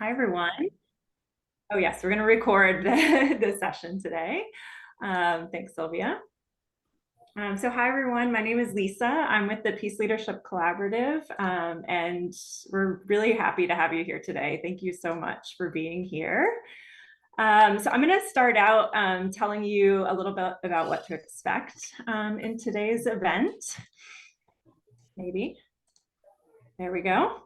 Hi, everyone. Oh, yes, we're going to record the session today. Thanks, Sylvia. Hi, everyone. My name is Lisa. I'm with the Peace Leadership Collaborative, and we're really happy to have you here today. Thank you so much for being here. I'm going to start out telling you a little bit about what to expect in today's event. Maybe. There we go.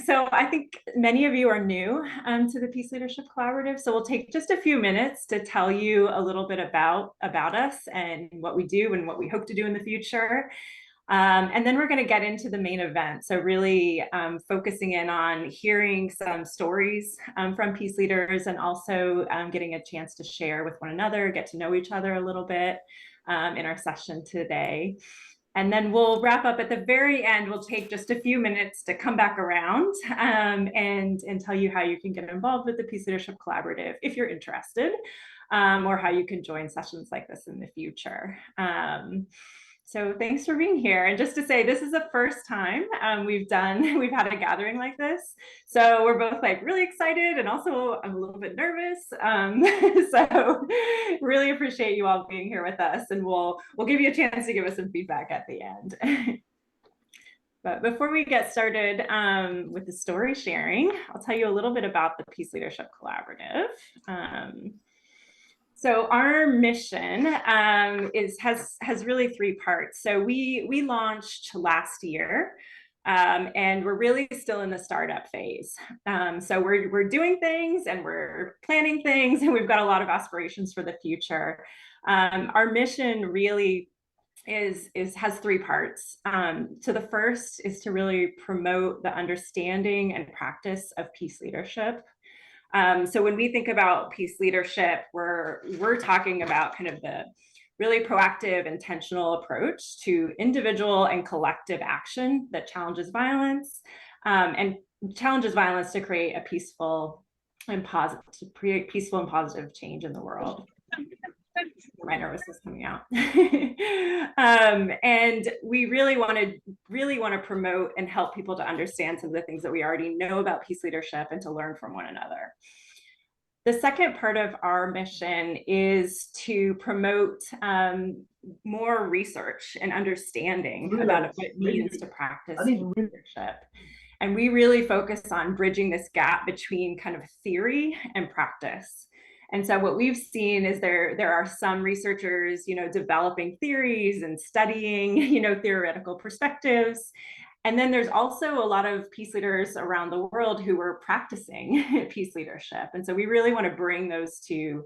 So I think many of you are new to the Peace Leadership Collaborative. So we'll take just a few minutes to tell you a little bit about us and what we do and what we hope to do in the future. And then we're going to get into the main event. So really focusing in on hearing some stories from peace leaders and also getting a chance to share with one another, get to know each other a little bit in our session today. And then we'll wrap up at the very end. We'll take just a few minutes to come back around and tell you how you can get involved with the Peace Leadership Collaborative if you're interested, or how you can join sessions like this in the future. So thanks for being here. And just to say, this is the first time we've had a gathering like this. So we're both like really excited and also I'm a little bit nervous. So really appreciate you all being here with us, and we'll give you a chance to give us some feedback at the end. But before we get started with the story sharing, I'll tell you a little bit about the Peace Leadership Collaborative. So our mission has really three parts. So we launched last year, and we're really still in the startup phase. So we're doing things and we're planning things, and we've got a lot of aspirations for the future. Our mission really has three parts. So the first is to really promote the understanding and practice of peace leadership. So when we think about peace leadership, we're talking about kind of the really proactive, intentional approach to individual and collective action that challenges violence, and challenges violence to create a peaceful and positive change in the world. My nervousness coming out. And we really want to promote and help people to understand some of the things that we already know about peace leadership and to learn from one another. The second part of our mission is to promote more research and understanding about what it means to practice leadership. And we really focus on bridging this gap between kind of theory and practice. And so what we've seen is there are some researchers, developing theories and studying, theoretical perspectives. And then there's also a lot of peace leaders around the world who are practicing peace leadership. And so we really want to bring those two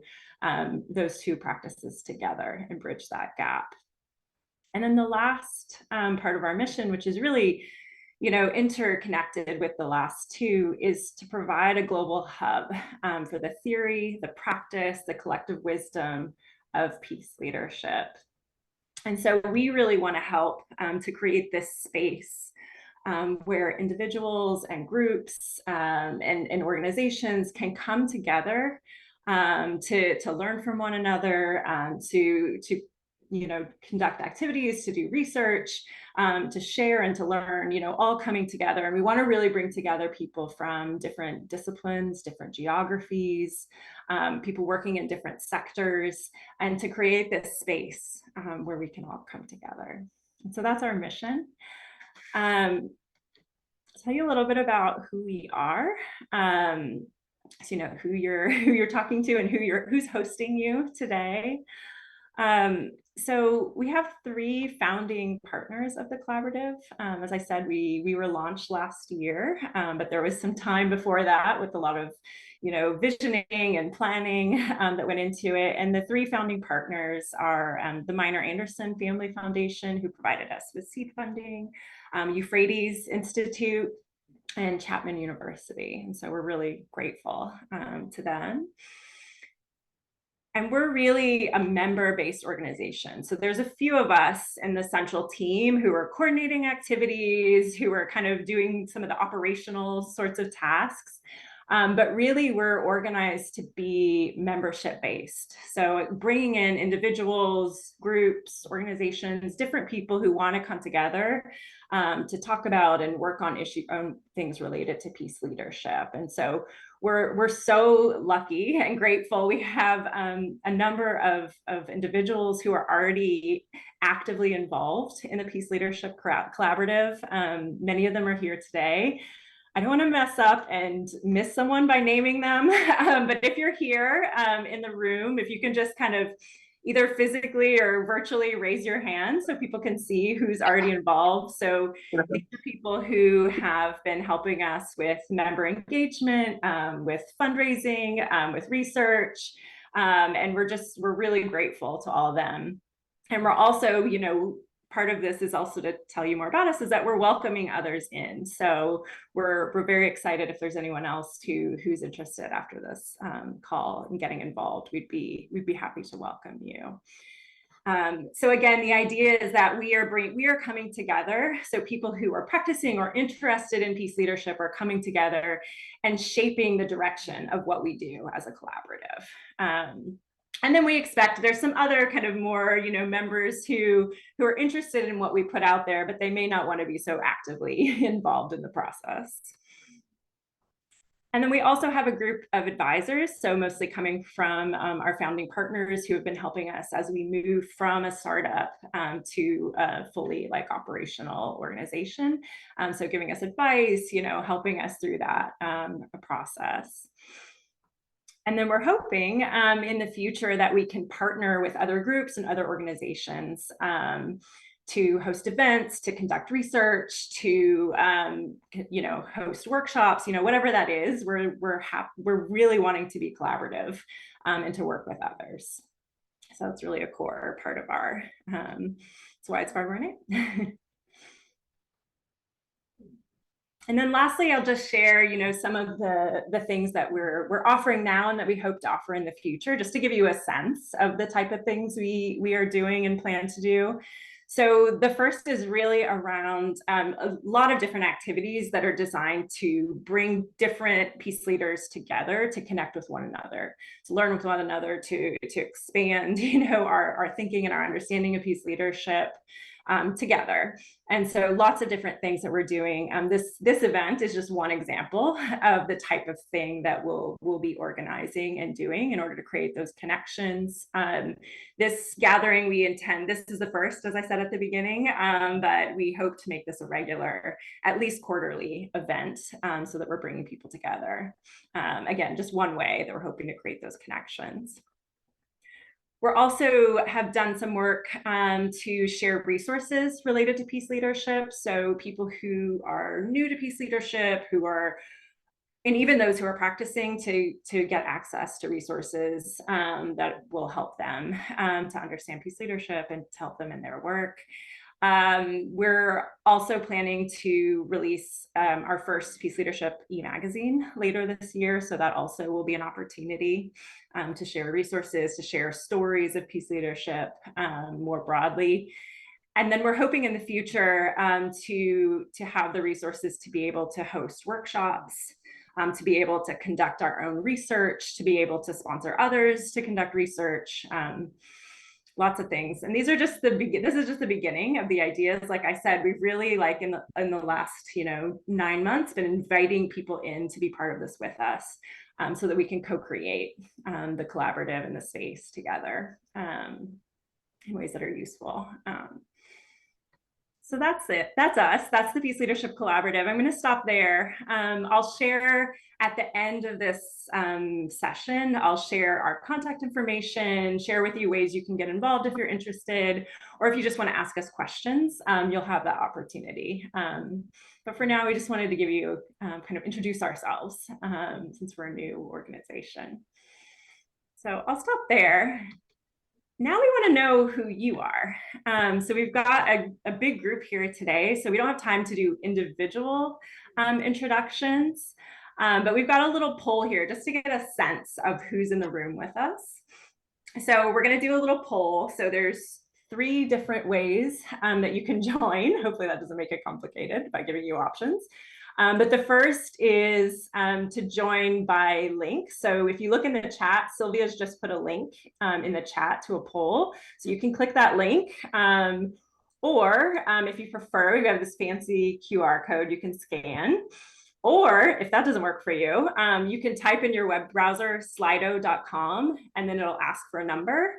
practices together and bridge that gap. And then the last part of our mission, which is really interconnected with the last two, is to provide a global hub for the theory, the practice, the collective wisdom of peace leadership. And so we really want to help to create this space where individuals and groups and organizations can come together to learn from one another, to conduct activities, to do research, to share and to learn, all coming together. And we want to really bring together people from different disciplines, different geographies, people working in different sectors, and to create this space where we can all come together. And so that's our mission. I'll tell you a little bit about who we are. So who you're talking to and who's hosting you today. So we have three founding partners of the collaborative. As I said, we were launched last year, but there was some time before that with a lot of, visioning and planning that went into it. And the three founding partners are the Minor Anderson Family Foundation, who provided us with seed funding, Euphrates Institute, and Chapman University. And so we're really grateful to them. And we're really a member-based organization. So there's a few of us in the central team who are coordinating activities, who are kind of doing some of the operational sorts of tasks. But really, we're organized to be membership based. So bringing in individuals, groups, organizations, different people who want to come together to talk about and work on things related to peace leadership. And so we're so lucky and grateful. We have a number of individuals who are already actively involved in the Peace Leadership Collaborative. Many of them are here today. I don't want to mess up and miss someone by naming them, but if you're here in the room, if you can just kind of either physically or virtually raise your hand so people can see who's already involved. So these are people who have been helping us with member engagement, with fundraising, with research, and we're really grateful to all of them. And we're also, part of this is also to tell you more about us, is that we're welcoming others in. So we're very excited if there's anyone else who's interested after this call and getting involved, we'd be happy to welcome you. So again, the idea is that we are coming together. So people who are practicing or interested in peace leadership are coming together and shaping the direction of what we do as a collaborative. And then we expect there's some other kind of more, members who are interested in what we put out there, but they may not want to be so actively involved in the process. And then we also have a group of advisors, so mostly coming from our founding partners who have been helping us as we move from a startup to a fully operational organization. So giving us advice, helping us through that process. And then we're hoping in the future that we can partner with other groups and other organizations to host events, to conduct research, to host workshops, whatever that is. We're really wanting to be collaborative and to work with others. So that's really a core part of our. That's why it's part of our name. And then lastly, I'll just share, some of the things that we're offering now and that we hope to offer in the future, just to give you a sense of the type of things we are doing and plan to do. So the first is really around a lot of different activities that are designed to bring different peace leaders together to connect with one another, to learn with one another, to expand, our thinking and our understanding of peace leadership together. And so lots of different things that we're doing. This event is just one example of the type of thing that we'll be organizing and doing in order to create those connections. This gathering, this is the first, as I said at the beginning, but we hope to make this a regular, at least quarterly event so that we're bringing people together. Again, just one way that we're hoping to create those connections. We're also have done some work to share resources related to peace leadership. So people who are new to peace leadership, and even those who are practicing to get access to resources that will help them to understand peace leadership and to help them in their work. We're also planning to release our first Peace Leadership e-magazine later this year. So that also will be an opportunity to share resources, to share stories of peace leadership more broadly. And then we're hoping in the future to have the resources to be able to host workshops, to be able to conduct our own research, to be able to sponsor others to conduct research. Lots of things. And this is just the beginning of the ideas. Like I said, we've really in the last 9 months been inviting people in to be part of this with us so that we can co-create the collaborative and the space together in ways that are useful. So that's it. That's us. That's the Peace Leadership Collaborative. I'm going to stop there. I'll share at the end of this session, I'll share our contact information, share with you ways you can get involved if you're interested, or if you just want to ask us questions, you'll have that opportunity. But for now, we just wanted to give you kind of introduce ourselves since we're a new organization. So I'll stop there. Now we want to know who you are. So we've got a big group here today, so we don't have time to do individual introductions, but we've got a little poll here just to get a sense of who's in the room with us. So we're going to do a little poll. So there's 3 different ways that you can join. Hopefully that doesn't make it complicated by giving you options. But the first is to join by link. So if you look in the chat, Sylvia's just put a link in the chat to a poll. So you can click that link. Or if you prefer, we have this fancy QR code you can scan. Or if that doesn't work for you, you can type in your web browser slido.com, and then it'll ask for a number,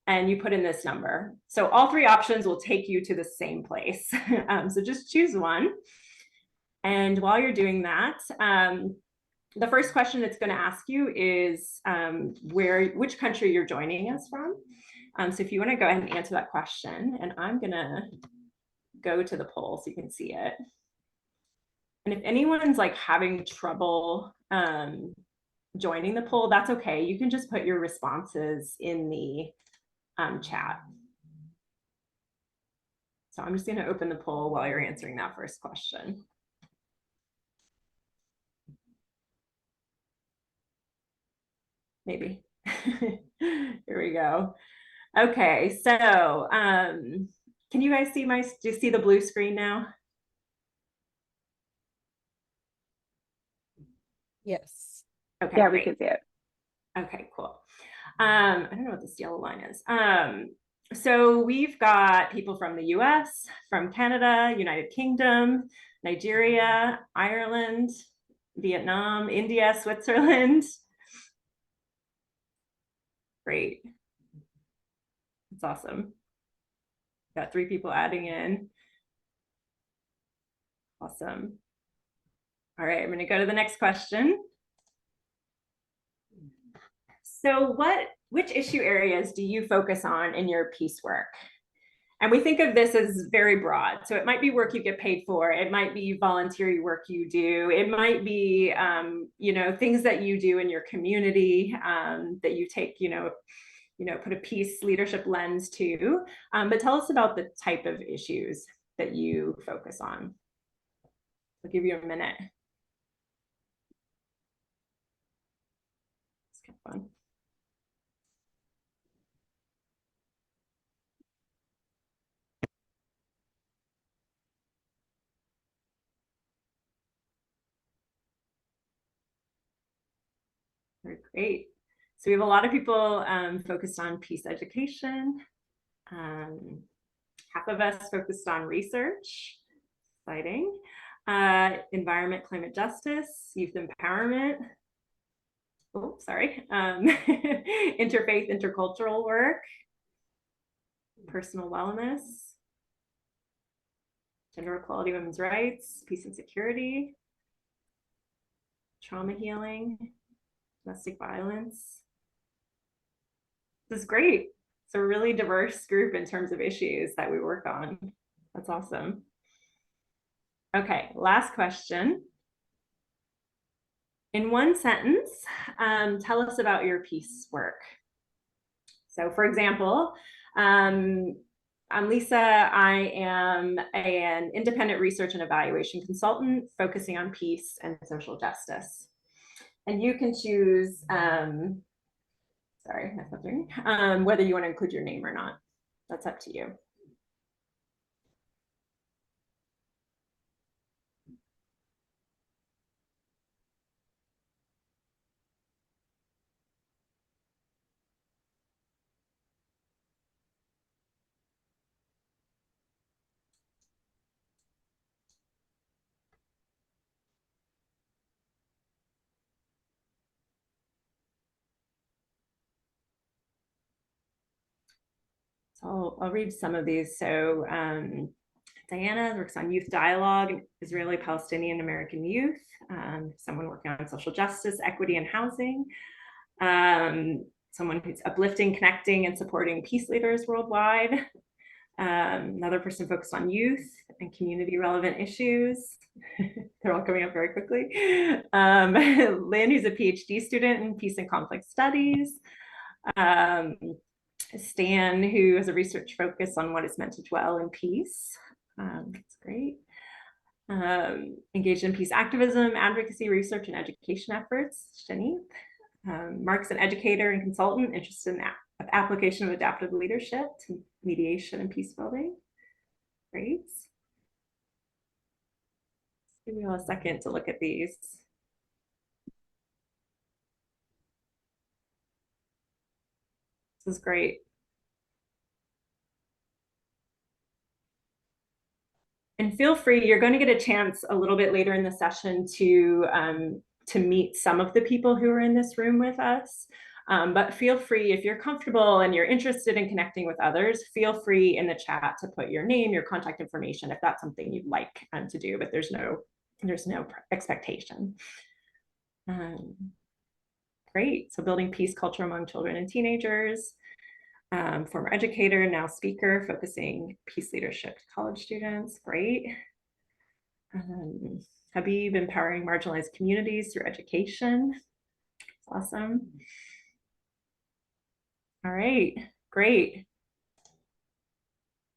and you put in this number. So all three options will take you to the same place. So just choose one. And while you're doing that, the first question it's going to ask you is which country you're joining us from. So if you want to go ahead and answer that question, and I'm going to go to the poll so you can see it. And if anyone's like having trouble joining the poll, that's okay. You can just put your responses in the chat. So I'm just going to open the poll while you're answering that first question. Maybe. Here we go. Okay, so can you guys see do you see the blue screen now? Yes. Okay, yeah, great. we can see it. Okay, cool. I don't know what this yellow line is. So we've got people from the US, from Canada, United Kingdom, Nigeria, Ireland, Vietnam, India, Switzerland. Great. That's awesome. Got 3 people adding in. Awesome. All right, I'm going to go to the next question. So which issue areas do you focus on in your peace work? And we think of this as very broad. So it might be work you get paid for. It might be voluntary work you do. It might be, things that you do in your community that you take, put a peace leadership lens to. But tell us about the type of issues that you focus on. I'll give you a minute. It's kind of fun. Very great. So we have a lot of people focused on peace education. Half of us focused on research, exciting. Environment, climate justice, youth empowerment. Oh, sorry. Interfaith, intercultural work, personal wellness, gender equality, women's rights, peace and security, trauma healing, domestic violence. This is great. It's a really diverse group in terms of issues that we work on. That's awesome. Okay, last question. In one sentence, tell us about your peace work. So for example, I'm Lisa. I am an independent research and evaluation consultant focusing on peace and social justice. And you can choose, sorry, that's not doing, whether you want to include your name or not. That's up to you. So I'll read some of these. So Diana works on youth dialogue, Israeli Palestinian American youth, someone working on social justice, equity, and housing, someone who's uplifting, connecting, and supporting peace leaders worldwide, another person focused on youth and community relevant issues. They're all coming up very quickly. Lynn, who's a PhD student in peace and conflict studies. Stan, who has a research focus on what it's meant to dwell in peace. That's great. Engaged in peace activism, advocacy, research, and education efforts. Jenny. Mark's an educator and consultant interested in the application of adaptive leadership to mediation and peace building. Great. Give me a second to look at these. This is great. And feel free, you're going to get a chance a little bit later in the session to meet some of the people who are in this room with us. But feel free, if you're comfortable and you're interested in connecting with others, feel free in the chat to put your name, your contact information, if that's something you'd like to do, but there's no expectation. Great, so building peace culture among children and teenagers. Former educator, now speaker, focusing peace leadership to college students. Great. Habib, empowering marginalized communities through education. Awesome. All right, great.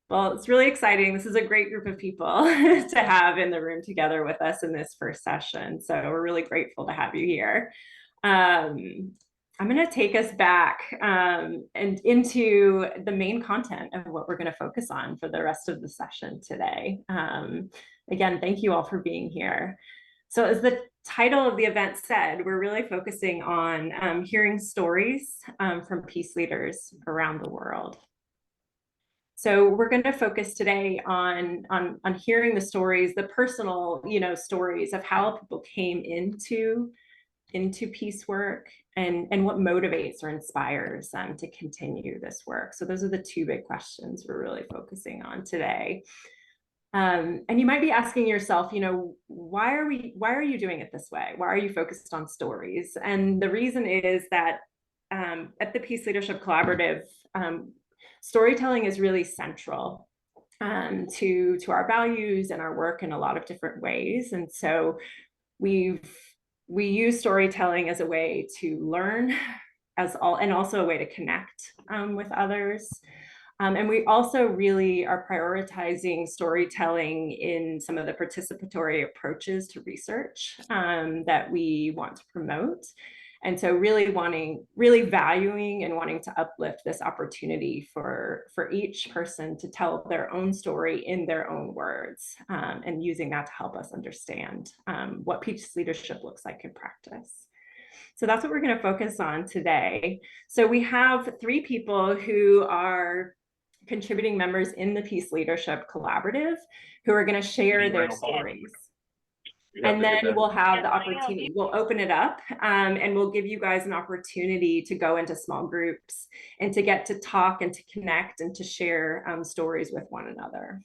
Well, it's really exciting. This is a great group of people to have in the room together with us in this first session. So we're really grateful to have you here. I'm going to take us back and into the main content of what we're going to focus on for the rest of the session today. Again, thank you all for being here. So as the title of the event said, we're really focusing on hearing stories from peace leaders around the world. So we're going to focus today on hearing the stories, the personal, stories of how people came into peace work and what motivates or inspires them to continue this work. So those are the two big questions we're really focusing on today. And you might be asking yourself, why are you doing it this way? Why are you focused on stories? And the reason is that at the Peace Leadership Collaborative, storytelling is really central to our values and our work in a lot of different ways. And so we use storytelling as a way to learn and also a way to connect with others. And we also really are prioritizing storytelling in some of the participatory approaches to research that we want to promote. And so really valuing and wanting to uplift this opportunity for each person to tell their own story in their own words, and using that to help us understand what peace leadership looks like in practice. So that's what we're going to focus on today. So we have 3 people who are contributing members in the Peace Leadership Collaborative who are going to share their stories. And then we'll have the opportunity, we'll open it up and we'll give you guys an opportunity to go into small groups and to get to talk and to connect and to share stories with one another.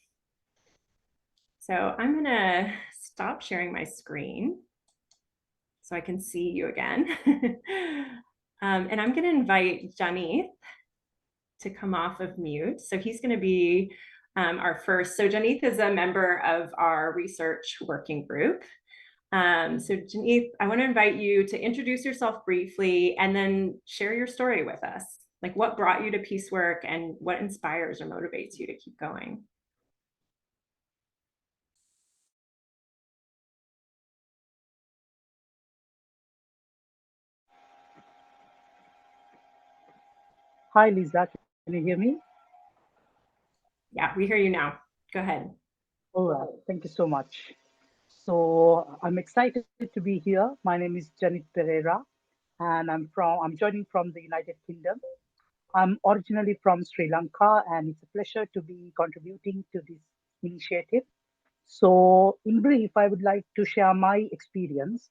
So I'm going to stop sharing my screen so I can see you again. And I'm going to invite Janeeth to come off of mute. So he's going to be our first. So Janeeth is a member of our research working group. So Janeeth, I want to invite you to introduce yourself briefly and then share your story with us. Like what brought you to peace work and what inspires or motivates you to keep going? Hi, Lisa. Can you hear me? Yeah, we hear you now. Go ahead. All right. Thank you so much. So I'm excited to be here. My name is Janeeth Pereira, and I'm joining from the United Kingdom. I'm originally from Sri Lanka, and it's a pleasure to be contributing to this initiative. So, in brief, I would like to share my experience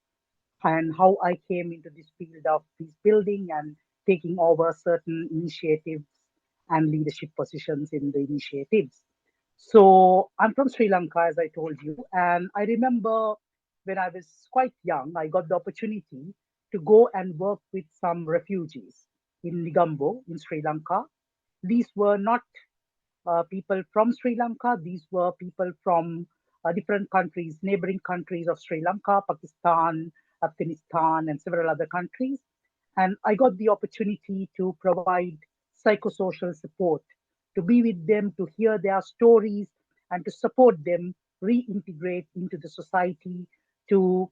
and how I came into this field of peace building and taking over certain initiatives and leadership positions in the initiatives. So I'm from Sri Lanka, as I told you, and I remember when I was quite young, I got the opportunity to go and work with some refugees in Negombo in Sri Lanka. These were not people from Sri Lanka. These were people from different countries, neighboring countries of Sri Lanka, Pakistan, Afghanistan, and several other countries. And I got the opportunity to provide psychosocial support, to be with them, to hear their stories, and to support them reintegrate into the society, to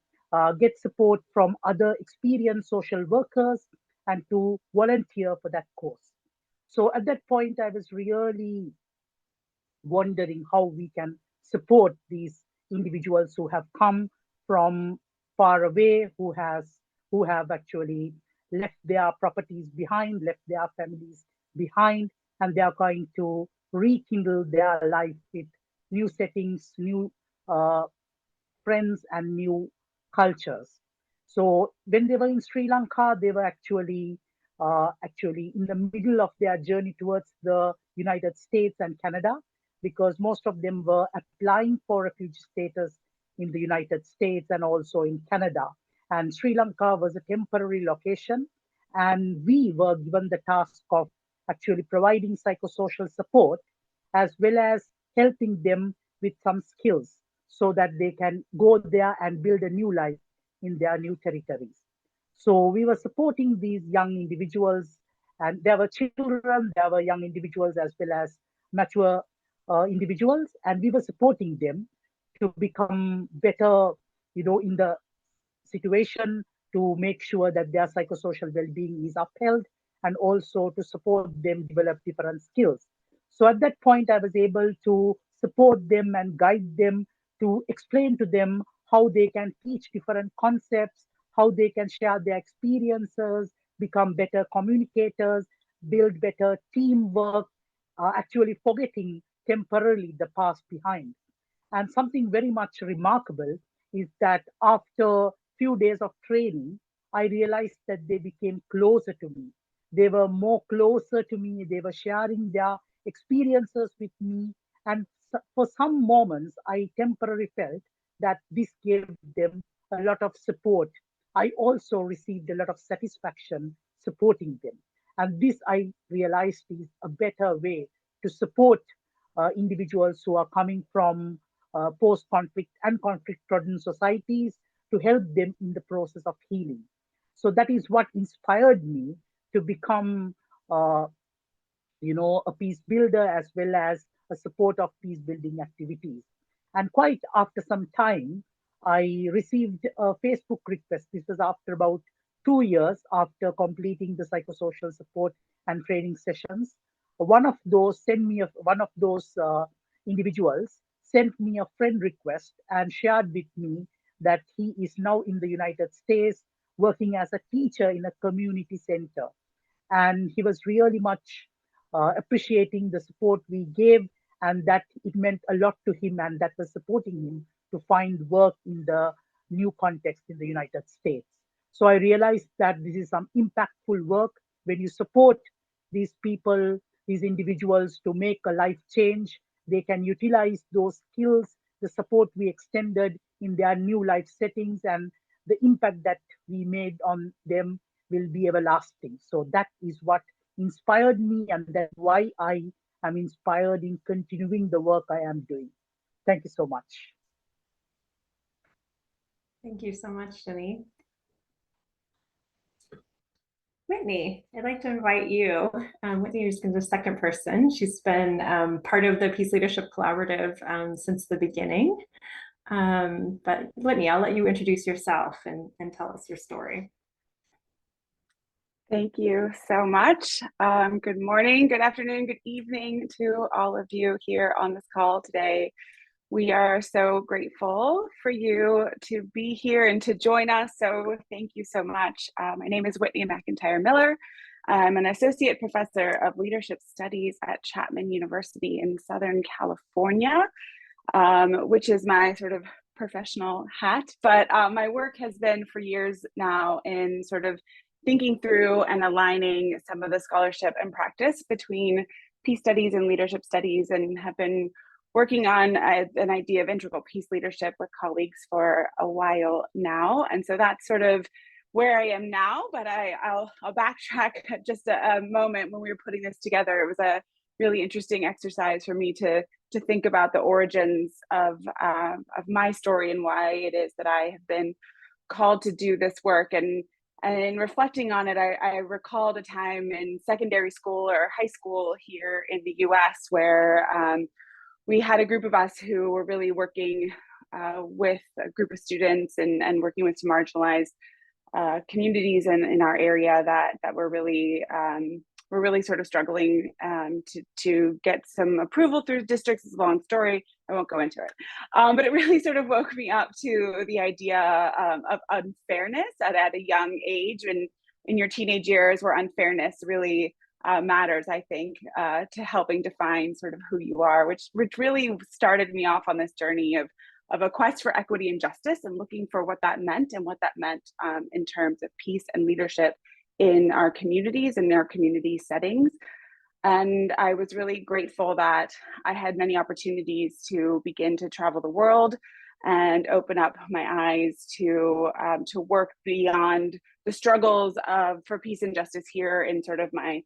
get support from other experienced social workers, and to volunteer for that cause. So at that point, I was really wondering how we can support these individuals who have come from far away, who have actually left their properties behind, left their families behind, and they are going to rekindle their life with new settings, new uh, friends, and new cultures. So when they were in Sri Lanka, they were actually in the middle of their journey towards the United States and Canada, because most of them were applying for refugee status in the United States and also in Canada. And Sri Lanka was a temporary location, and we were given the task of actually providing psychosocial support as well as helping them with some skills so that they can go there and build a new life in their new territories. So we were supporting these young individuals, and there were children, there were young individuals as well as mature individuals, and we were supporting them to become better, in the situation, to make sure that their psychosocial well-being is upheld, and also to support them develop different skills. So at that point, I was able to support them and guide them, to explain to them how they can teach different concepts, how they can share their experiences, become better communicators, build better teamwork, actually forgetting temporarily the past behind. And something very much remarkable is that after few days of training, I realized that they became closer to me. They were more closer to me. They were sharing their experiences with me. And for some moments, I temporarily felt that this gave them a lot of support. I also received a lot of satisfaction supporting them. And this I realized is a better way to support individuals who are coming from post-conflict and conflict-ridden societies, to help them in the process of healing. So that is what inspired me to become, uh, a peace builder as well as a support of peace building activities. And quite after some time, I received a Facebook request. This was after about 2 years after completing the psychosocial support and training sessions. One of those individuals sent me a friend request and shared with me that he is now in the United States working as a teacher in a community center, and he was really much appreciating the support we gave, and that it meant a lot to him, and that was supporting him to find work in the new context in the United States. So I realized that this is some impactful work when you support these people, these individuals, to make a life change. They can utilize those skills, the support we extended in their new life settings, and the impact that we made on them will be everlasting. So that is what inspired me, and that's why I am inspired in continuing the work I am doing. Thank you so much. Thank you so much, Jenny. Whitney, I'd like to invite you. Whitney is the second person. She's been part of the Peace Leadership Collaborative since the beginning. But Whitney, I'll let you introduce yourself and tell us your story. Thank you so much. Good morning, good afternoon, good evening to all of you here on this call today. We are so grateful for you to be here and to join us. So thank you so much. My name is Whitney McIntyre Miller. I'm an associate professor of leadership studies at Chapman University in Southern California, which is my sort of professional hat. But my work has been for years now in sort of thinking through and aligning some of the scholarship and practice between peace studies and leadership studies, and have been working on an idea of integral peace leadership with colleagues for a while now. And so that's sort of where I am now, but I'll backtrack just a moment. When we were putting this together, it was a really interesting exercise for me to think about the origins of my story and why it is that I have been called to do this work. And in reflecting on it, I recalled a time in secondary school or high school here in the US where we had a group of us who were really working with a group of students and working with some marginalized communities in our area that were really sort of struggling to get some approval through districts. It's a long story, I won't go into it. But it really sort of woke me up to the idea of unfairness at a young age, and in your teenage years, where unfairness really matters, I think, to helping define sort of who you are, which really started me off on this journey of a quest for equity and justice, and looking for what that meant, and what that meant in terms of peace and leadership in our communities and their community settings. And I was really grateful that I had many opportunities to begin to travel the world and open up my eyes to work beyond the struggles for peace and justice here in sort of my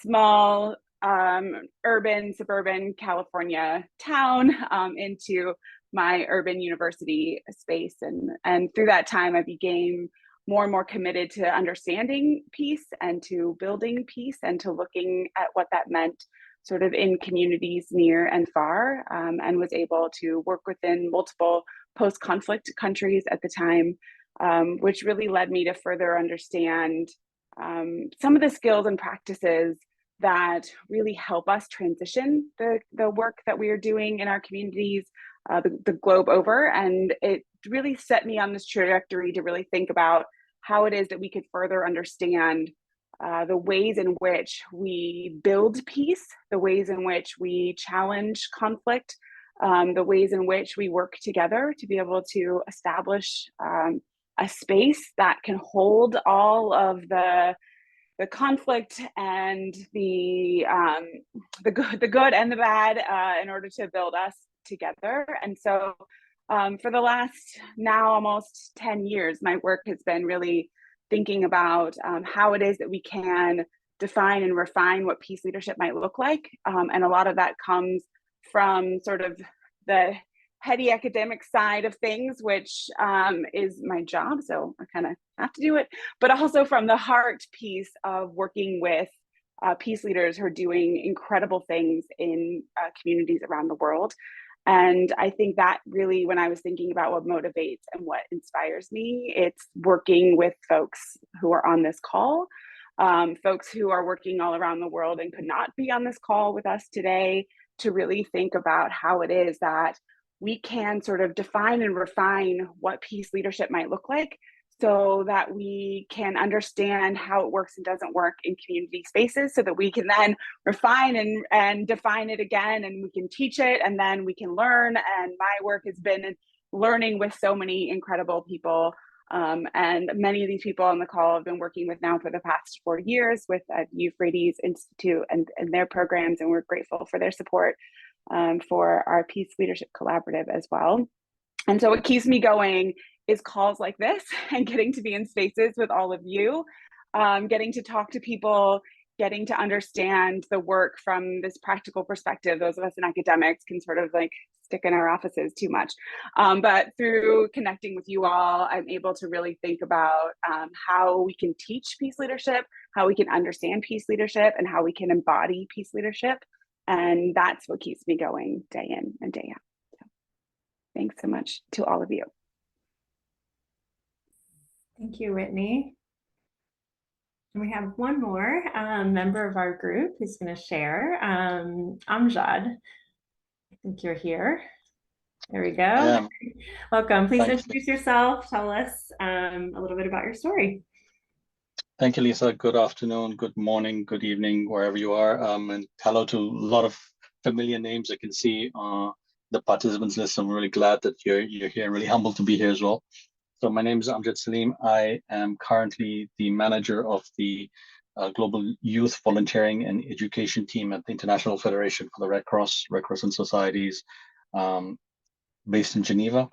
small urban, suburban California town into my urban university space. And through that time, I became more and more committed to understanding peace and to building peace and to looking at what that meant sort of in communities near and far, and was able to work within multiple post-conflict countries at the time, which really led me to further understand some of the skills and practices that really help us transition the work that we are doing in our communities the globe over. And it really set me on this trajectory to really think about how it is that we could further understand the ways in which we build peace, the ways in which we challenge conflict, the ways in which we work together to be able to establish a space that can hold all of the conflict and the good and the bad in order to build us together. And so for the last now almost 10 years, my work has been really thinking about how it is that we can define and refine what peace leadership might look like. And a lot of that comes from sort of the heady academic side of things, which is my job, so I kind of have to do it, but also from the heart piece of working with peace leaders who are doing incredible things in communities around the world. And I think that really, when I was thinking about what motivates and what inspires me, it's working with folks who are on this call, folks who are working all around the world and could not be on this call with us today, to really think about how it is that we can sort of define and refine what peace leadership might look like, so that we can understand how it works and doesn't work in community spaces, so that we can then refine and define it again, and we can teach it, and then we can learn. And my work has been learning with so many incredible people. And many of these people on the call have been working with now for the past 4 years with Euphrates Institute and their programs, and we're grateful for their support for our Peace Leadership Collaborative as well. And so what keeps me going is calls like this, and getting to be in spaces with all of you, getting to talk to people, getting to understand the work from this practical perspective. Those of us in academics can sort of like stick in our offices too much. But through connecting with you all, I'm able to really think about how we can teach peace leadership, how we can understand peace leadership, and how we can embody peace leadership. And that's what keeps me going day in and day out. So thanks so much to all of you. Thank you, Whitney. And we have one more member of our group who's going to share. Amjad, I think you're here. There we go. Welcome. Please introduce yourself. Tell us a little bit about your story. Thank you, Lisa. Good afternoon, good morning, good evening, wherever you are. And hello to a lot of familiar names I can see the participants list. I'm really glad that you're here, really humbled to be here as well. So my name is Amjad Salim. I am currently the manager of the Global Youth Volunteering and Education team at the International Federation for the Red Cross and Societies, based in Geneva.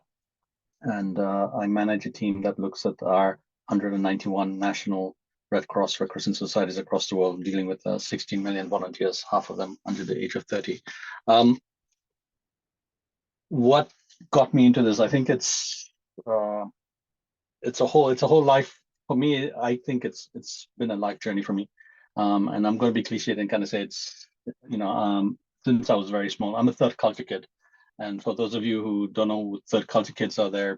And I manage a team that looks at our 191 national Red Crescent societies across the world, dealing with 16 million volunteers, half of them under the age of 30. What got me into this? I think it's a whole life for me. I think it's been a life journey for me, and I'm going to be cliched and kind of say it's since I was very small. I'm a third culture kid, and for those of you who don't know what third culture kids are, they're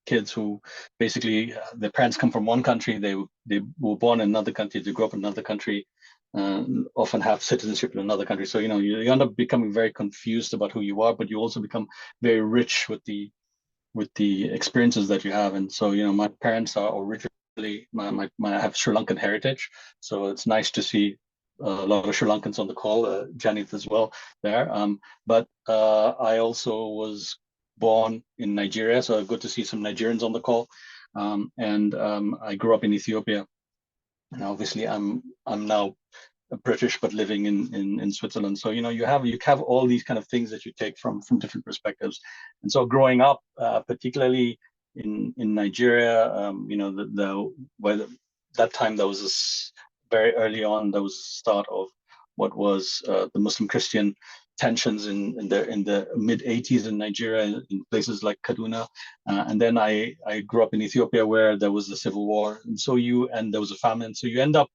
kids who basically their parents come from one country, they were born in another country, they grew up in another country, often have citizenship in another country. So, you end up becoming very confused about who you are, but you also become very rich with the experiences that you have. And so, my parents are originally, I have Sri Lankan heritage. So it's nice to see a lot of Sri Lankans on the call, Janith as well there. But I also was born in Nigeria, so good to see some Nigerians on the call. And I grew up in Ethiopia. And obviously I'm now British, but living in Switzerland. So you have all these kind of things that you take from different perspectives. And so growing up, particularly in Nigeria, that time there was this very early on, there was the start of what was the Muslim-Christian tensions in the mid 80s in Nigeria, in places like Kaduna, and then I grew up in Ethiopia where there was the civil war, and there was a famine. So you end up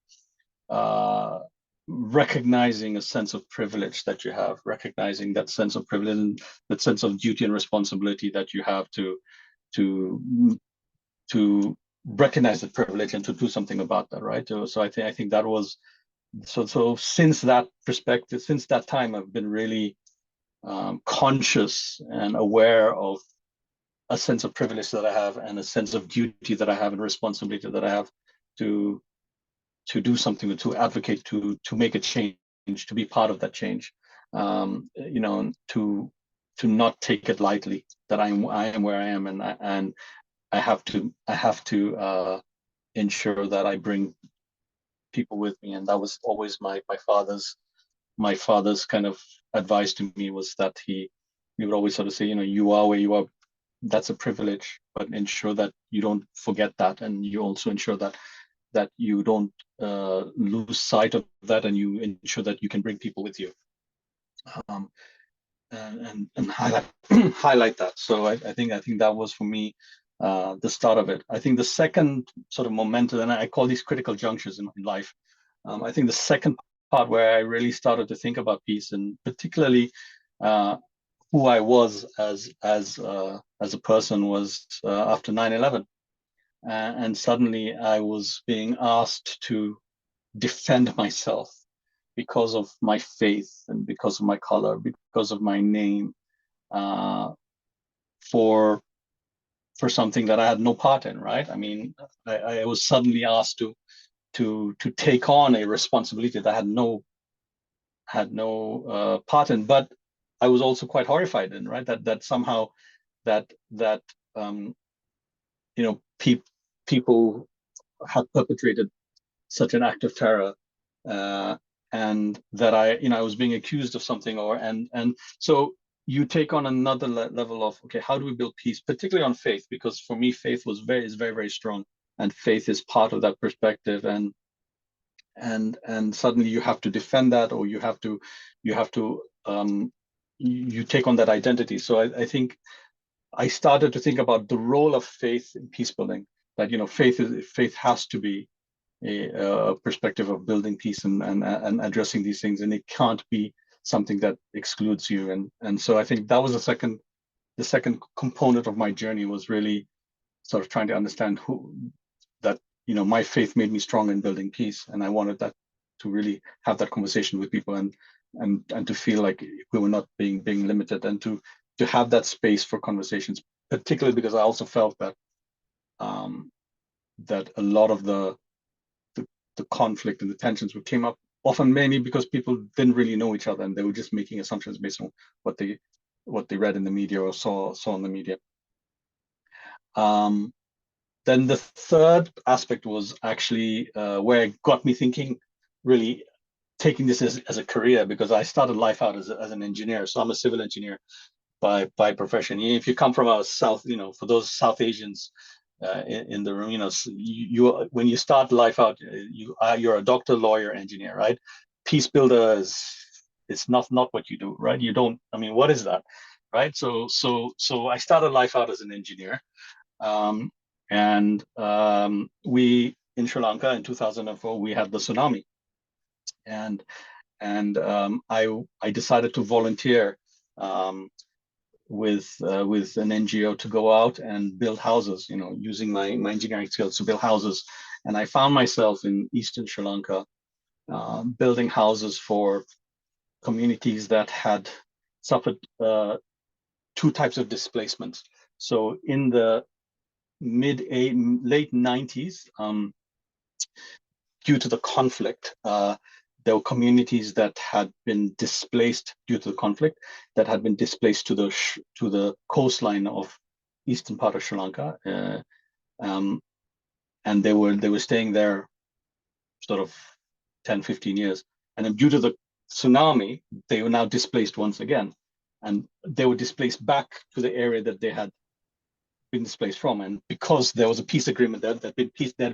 recognizing a sense of privilege that you have, recognizing that sense of privilege and that sense of duty and responsibility that you have to recognize the privilege and to do something about that, right? So I think that was so since that perspective, since that time, I've been really conscious and aware of a sense of privilege that I have and a sense of duty that I have and responsibility that I have to do something, to advocate, to make a change, to be part of that change, to not take it lightly that I am where I am, and I have to ensure that I bring people with me. And that was always my father's kind of advice to me, was that he would always sort of say, you are where you are, that's a privilege, but ensure that you don't forget that, and you also ensure that you don't lose sight of that, and you ensure that you can bring people with you, and highlight highlight that. So I think that was for me the start of it. I think the second sort of momentum, and I call these critical junctures in life. I think the second part where I really started to think about peace, and particularly who I was as a person, was after 9/11. And suddenly I was being asked to defend myself because of my faith and because of my color, because of my name, for something that I had no part in, right? I mean, I was suddenly asked to take on a responsibility that I had no part in, but I was also quite horrified in, right? That somehow that people had perpetrated such an act of terror, and that I was being accused of something, and so you take on another level of, okay, how do we build peace, particularly on faith? Because for me, faith is very, very strong, and faith is part of that perspective, and suddenly you have to defend that, or you have to you take on that identity. So I think I started to think about the role of faith in peace building. That faith has to be a perspective of building peace and addressing these things, and it can't be something that excludes you. And so I think that was the second component of my journey, was really sort of trying to understand that my faith made me strong in building peace, and I wanted that to really have that conversation with people, and to feel like we were not being limited, and to have that space for conversations, particularly because I also felt that that a lot of the conflict and the tensions would came up often mainly because people didn't really know each other, and they were just making assumptions based on what they read in the media or saw in the media. Then the third aspect was actually where it got me thinking, really taking this as a career, because I started life out as an engineer. So I'm a civil engineer by profession. If you come from a South, for those South Asians in the room, you when you start life out, you're a doctor, lawyer, engineer, right? Peace builder it's not what you do, right? You don't. I mean, what is that, right? So I started life out as an engineer, and we in Sri Lanka in 2004 we had the tsunami, and I decided to volunteer with an NGO to go out and build houses, using my engineering skills to build houses. And I found myself in Eastern Sri Lanka, building houses for communities that had suffered two types of displacements. So in the late 90s, due to the conflict, there were communities that had been displaced due to the conflict, that had been displaced to the coastline of eastern part of Sri Lanka, and they were staying there sort of 10, 15 years. And then due to the tsunami, they were now displaced once again. And they were displaced back to the area that they had been displaced from. And because there was a peace agreement, there had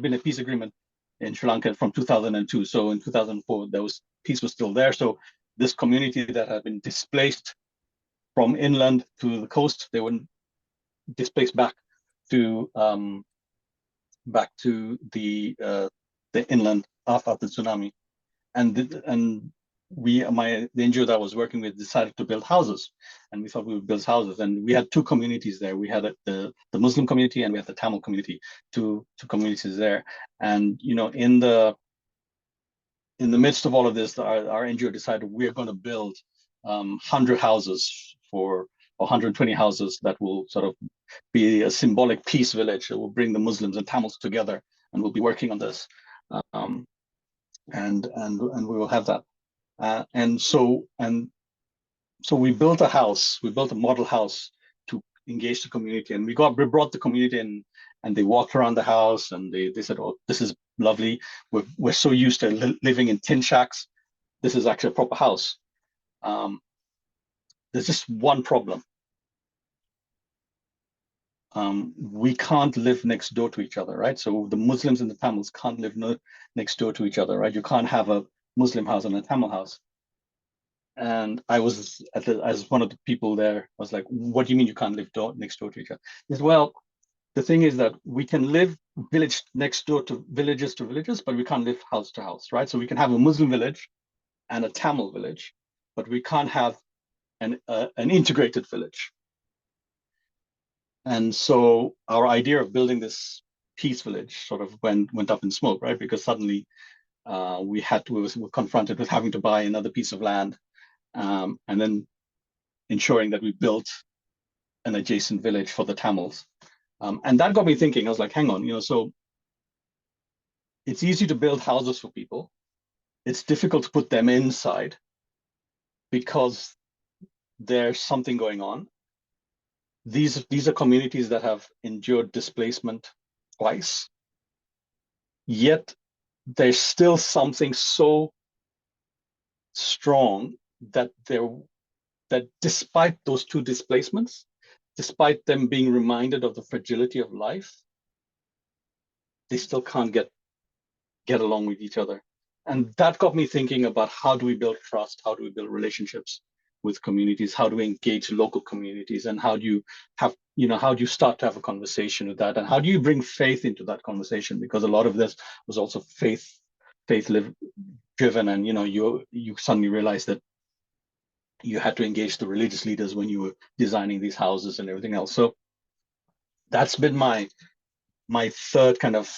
been a peace agreement in Sri Lanka from 2002. So in 2004, peace was still there. So this community that had been displaced from inland to the coast, they were displaced back to the inland after the tsunami. And the NGO that I was working with decided to build houses, and we thought we would build houses. And we had two communities there. We had the Muslim community and we had the Tamil community, two communities there. And in the midst of all of this, our NGO decided we're going to build 100 houses or 120 houses that will sort of be a symbolic peace village. It will bring the Muslims and Tamils together, and we'll be working on this. And we will have that. And so we built a house. We built a model house to engage the community, and we brought the community in, and they walked around the house, and they said, "Oh, this is lovely. We're so used to living in tin shacks. This is actually a proper house." There's just one problem. We can't live next door to each other, right? So the Muslims and the Tamils can't live next door to each other, right? You can't have a Muslim house and a Tamil house. And I was as one of the people there, I was like, "What do you mean you can't live next door to each other?" He said, "Well, the thing is that we can live next door to villages, but we can't live house to house, right? So we can have a Muslim village and a Tamil village, but we can't have an integrated village." And so our idea of building this peace village sort of went up in smoke, right? Because suddenly we were confronted with having to buy another piece of land, and then ensuring that we built an adjacent village for the Tamils. And that got me thinking. I was like, hang on, so it's easy to build houses for people. It's difficult to put them inside because there's something going on. These are communities that have endured displacement twice, yet there's still something so strong that despite those two displacements, despite them being reminded of the fragility of life, they still can't get along with each other. And that got me thinking about, how do we build trust? How do we build relationships with communities? How do we engage local communities? And how do you start to have a conversation with that? And how do you bring faith into that conversation? Because a lot of this was also faith driven, and you suddenly realize that you had to engage the religious leaders when you were designing these houses and everything else. So that's been my third kind of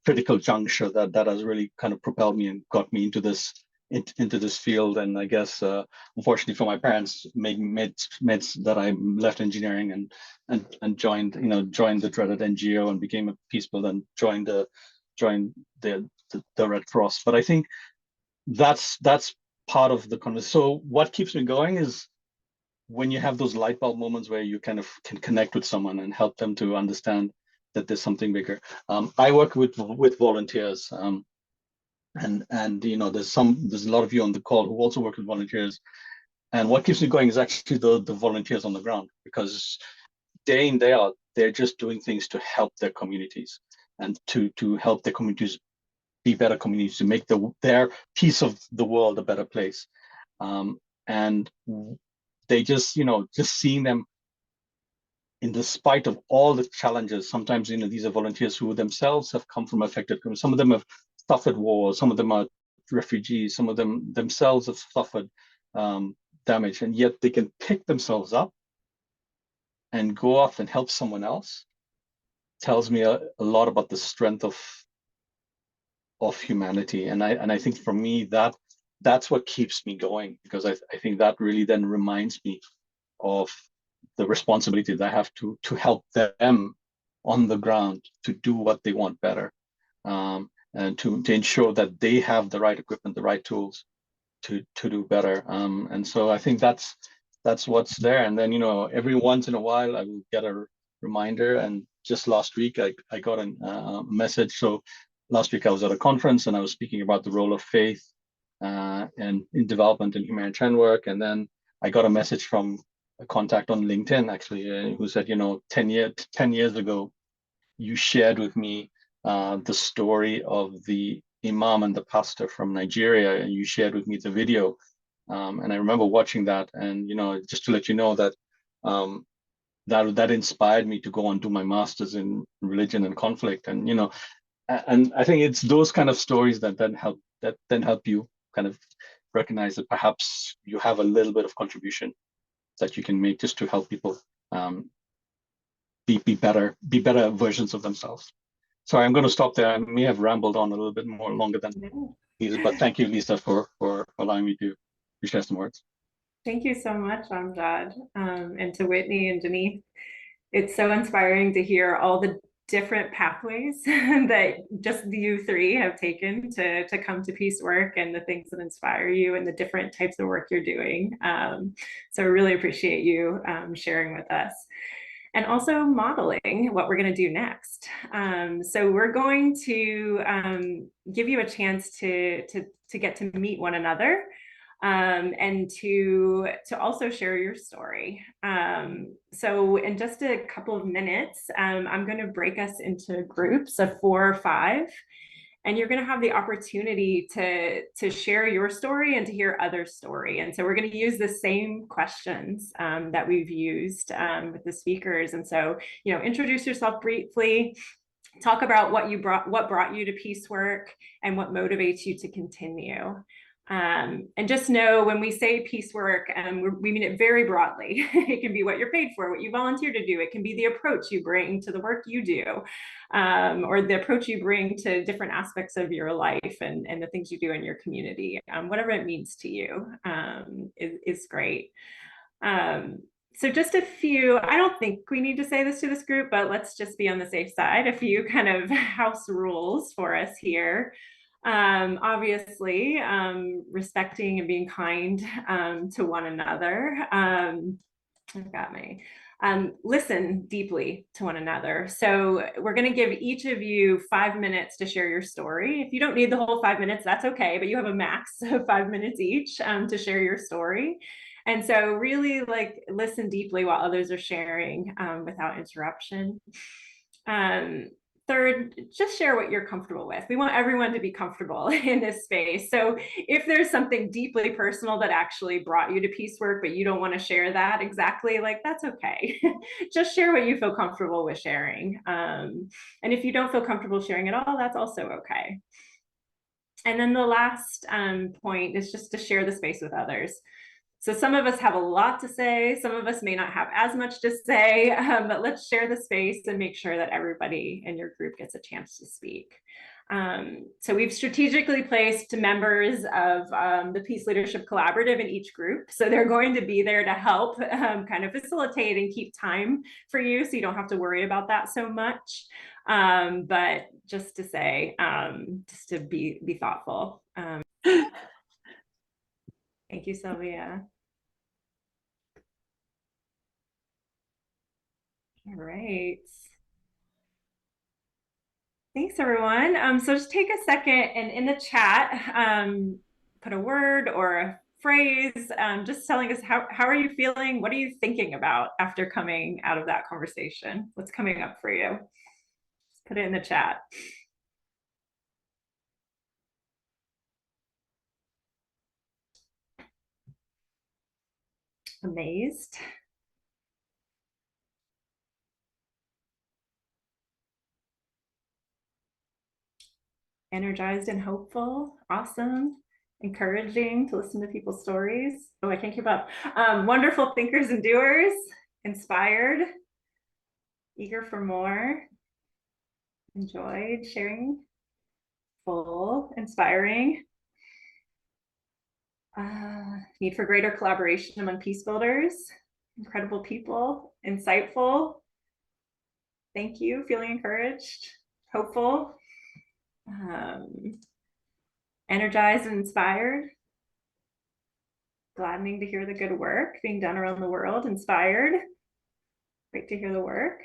critical juncture that has really kind of propelled me and got me into this field. And I guess unfortunately for my parents, meds that I left engineering and joined the dreaded NGO and became a peace builder and joined the Red Cross. But I think that's part of the conversation. So what keeps me going is when you have those light bulb moments where you kind of can connect with someone and help them to understand that there's something bigger. I work with volunteers, and there's a lot of you on the call who also work with volunteers. And what keeps me going is actually the volunteers on the ground, because day in, day out, they're just doing things to help their communities and to help their communities be better communities, to make their piece of the world a better place. And they just seeing them, in the spite of all the challenges, sometimes these are volunteers who themselves have come from affected communities. Some of them have suffered war, some of them are refugees, some of them themselves have suffered damage, and yet they can pick themselves up and go off and help someone else. Tells me a lot about the strength of of humanity. And I think for me that's what keeps me going, because I think that really then reminds me of the responsibility that I have to help them on the ground to do what they want better, and to ensure that they have the right equipment, the right tools to do better. And so I think that's what's there. And then, every once in a while I will get a reminder. And just last week I got a message. So last week I was at a conference and I was speaking about the role of faith and in development and humanitarian work. And then I got a message from a contact on LinkedIn, actually, who said, 10 years ago, you shared with me the story of the imam and the pastor from Nigeria, and you shared with me the video. And I remember watching that, and just to let you know that that inspired me to go and do my master's in religion and conflict. And and I think it's those kind of stories that then help you kind of recognize that perhaps you have a little bit of contribution that you can make just to help people be better versions of themselves. Sorry, I'm going to stop there. I may have rambled on a little bit more longer than Lisa, but thank you, Lisa, for allowing me to share some words. Thank you so much, Amjad, and to Whitney and Denise. It's so inspiring to hear all the different pathways that just you three have taken to come to Peacework, and the things that inspire you and the different types of work you're doing. So I really appreciate you sharing with us. And also modeling what we're going to do next. So we're going to give you a chance to get to meet one another, and to also share your story. So in just a couple of minutes, I'm going to break us into groups of 4 or 5. And you're going to have the opportunity to share your story and to hear others' story. And so we're going to use the same questions that we've used with the speakers. And so, introduce yourself briefly, talk about what brought you to Peacework, and what motivates you to continue. And just know, when we say Peacework, we mean it very broadly. It can be what you're paid for, what you volunteer to do. It can be the approach you bring to the work you do, or the approach you bring to different aspects of your life and the things you do in your community. Whatever it means to you is great. So just a few, I don't think we need to say this to this group, but let's just be on the safe side. A few kind of house rules for us here. Obviously, respecting and being kind to one another. I've got my listen deeply to one another. So we're going to give each of you 5 minutes to share your story. If you don't need the whole 5 minutes, that's okay, but you have a max of 5 minutes each to share your story. And so really listen deeply while others are sharing without interruption. Third, just share what you're comfortable with. We want everyone to be comfortable in this space. So if there's something deeply personal that actually brought you to Peacework, but you don't want to share that exactly, that's okay. Just share what you feel comfortable with sharing. And if you don't feel comfortable sharing at all, that's also okay. And then the last point is just to share the space with others. So some of us have a lot to say, some of us may not have as much to say, but let's share the space and make sure that everybody in your group gets a chance to speak. So we've strategically placed members of the Peace Leadership Collaborative in each group. So they're going to be there to help kind of facilitate and keep time for you, so you don't have to worry about that so much. But just to say, just to be thoughtful. Thank you, Sylvia. All right. Thanks, everyone. So just take a second and in the chat, put a word or a phrase, just telling us how are you feeling? What are you thinking about after coming out of that conversation? What's coming up for you? Just put it in the chat. Amazed. Energized and hopeful. Awesome. Encouraging to listen to people's stories. Oh, I can't keep up. Wonderful thinkers and doers. Inspired. Eager for more. Enjoyed sharing. full, inspiring. Need for greater collaboration among peace builders, incredible people, insightful. Thank you, feeling encouraged, hopeful, energized and inspired. Gladdening to hear the good work being done around the world, inspired. Great to hear the work.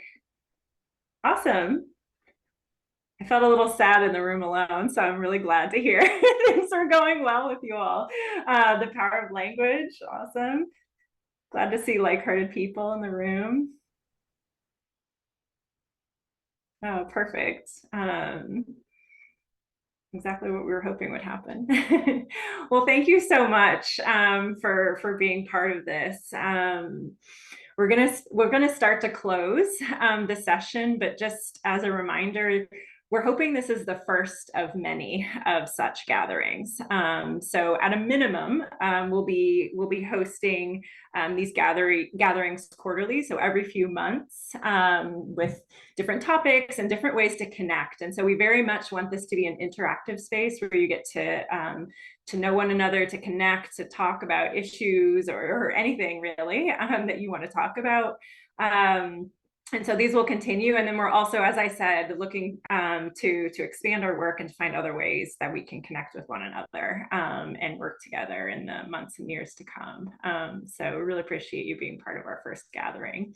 Awesome. I felt a little sad in the room alone, so I'm really glad to hear things are going well with you all. The power of language, awesome. Glad to see like-hearted people in the room. Oh, perfect. Exactly what we were hoping would happen. Well, thank you so much for being part of this. We're gonna start to close the session, but just as a reminder, we're hoping this is the first of many of such gatherings. So at a minimum, we'll be hosting these gatherings quarterly, so every few months, with different topics and different ways to connect. And so we very much want this to be an interactive space where you get to know one another, to connect, to talk about issues or anything really that you want to talk about. And so these will continue. And then we're also, as I said, looking to expand our work and to find other ways that we can connect with one another and work together in the months and years to come. So we really appreciate you being part of our first gathering.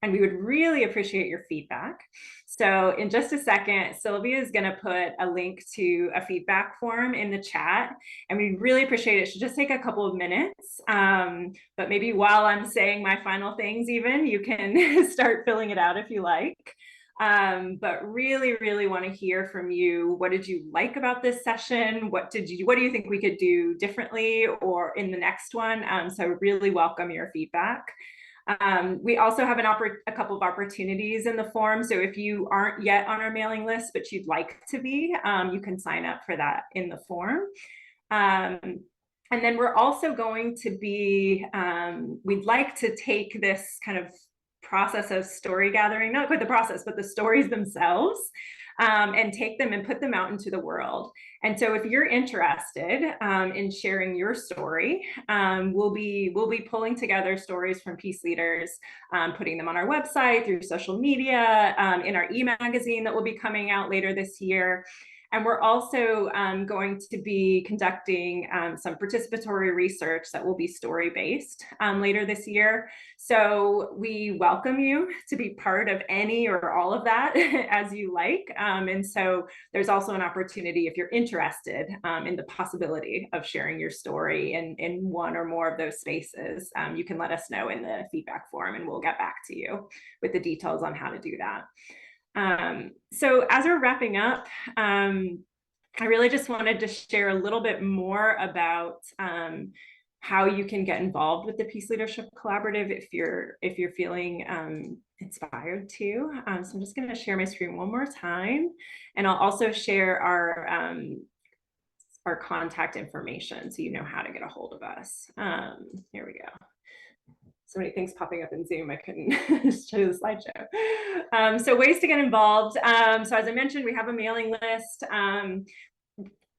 And we would really appreciate your feedback. So in just a second, Sylvia is going to put a link to a feedback form in the chat, and we really appreciate it. It should just take a couple of minutes, but maybe while I'm saying my final things, even you can start filling it out if you like. But really want to hear from you. What did you like about this session? What do you think we could do differently or in the next one? So really welcome your feedback. We also have a couple of opportunities in the form. So if you aren't yet on our mailing list, but you'd like to be, you can sign up for that in the form. And then we're also going to be, we'd like to take this kind of process of story gathering, not quite the process, but the stories themselves, and take them and put them out into the world. And so if you're interested in sharing your story, we'll be pulling together stories from peace leaders, putting them on our website, through social media, in our e-magazine that will be coming out later this year. And we're also going to be conducting some participatory research that will be story-based later this year. So we welcome you to be part of any or all of that as you like. And so there's also an opportunity, if you're interested in the possibility of sharing your story in one or more of those spaces, you can let us know in the feedback form and we'll get back to you with the details on how to do that. So as we're wrapping up, I really just wanted to share a little bit more about how you can get involved with the Peace Leadership Collaborative if you're feeling inspired to. So I'm just going to share my screen one more time, and I'll also share our contact information so you know how to get a hold of us. Here we go. So many things popping up in Zoom, I couldn't show you the slideshow. So ways to get involved. So as I mentioned, we have a mailing list.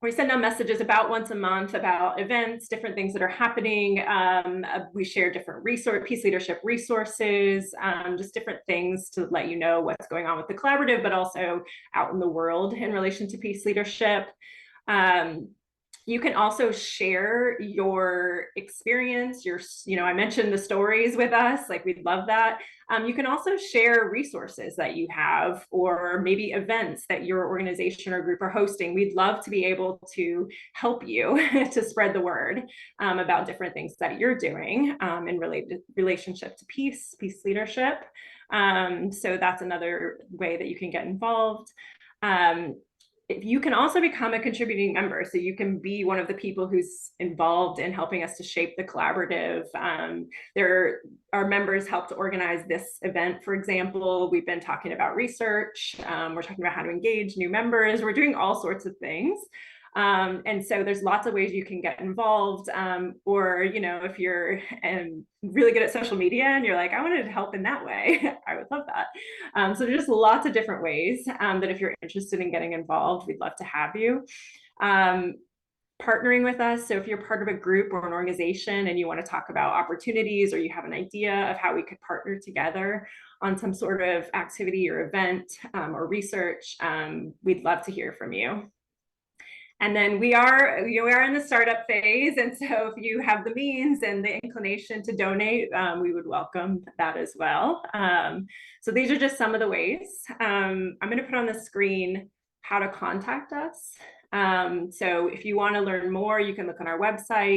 We send out messages about once a month about events, different things that are happening. We share different peace leadership resources, just different things to let you know what's going on with the collaborative, but also out in the world in relation to peace leadership. You can also share your experience, I mentioned the stories with us, like we'd love that. You can also share resources that you have, or maybe events that your organization or group are hosting. We'd love to be able to help you to spread the word about different things that you're doing in relationship to peace leadership. So that's another way that you can get involved. You can also become a contributing member, so you can be one of the people who's involved in helping us to shape the collaborative. Our members help to organize this event, for example. We've been talking about research. We're talking about how to engage new members. We're doing all sorts of things. And so there's lots of ways you can get involved, or, you know, if you're really good at social media and you're like, I wanted to help in that way, I would love that. So there's just lots of different ways that if you're interested in getting involved, we'd love to have you. Partnering with us. So if you're part of a group or an organization and you want to talk about opportunities, or you have an idea of how we could partner together on some sort of activity or event or research, we'd love to hear from you. And then we are in the startup phase. And so if you have the means and the inclination to donate, we would welcome that as well. So these are just some of the ways. I'm going to put on the screen how to contact us. So if you want to learn more, you can look on our website.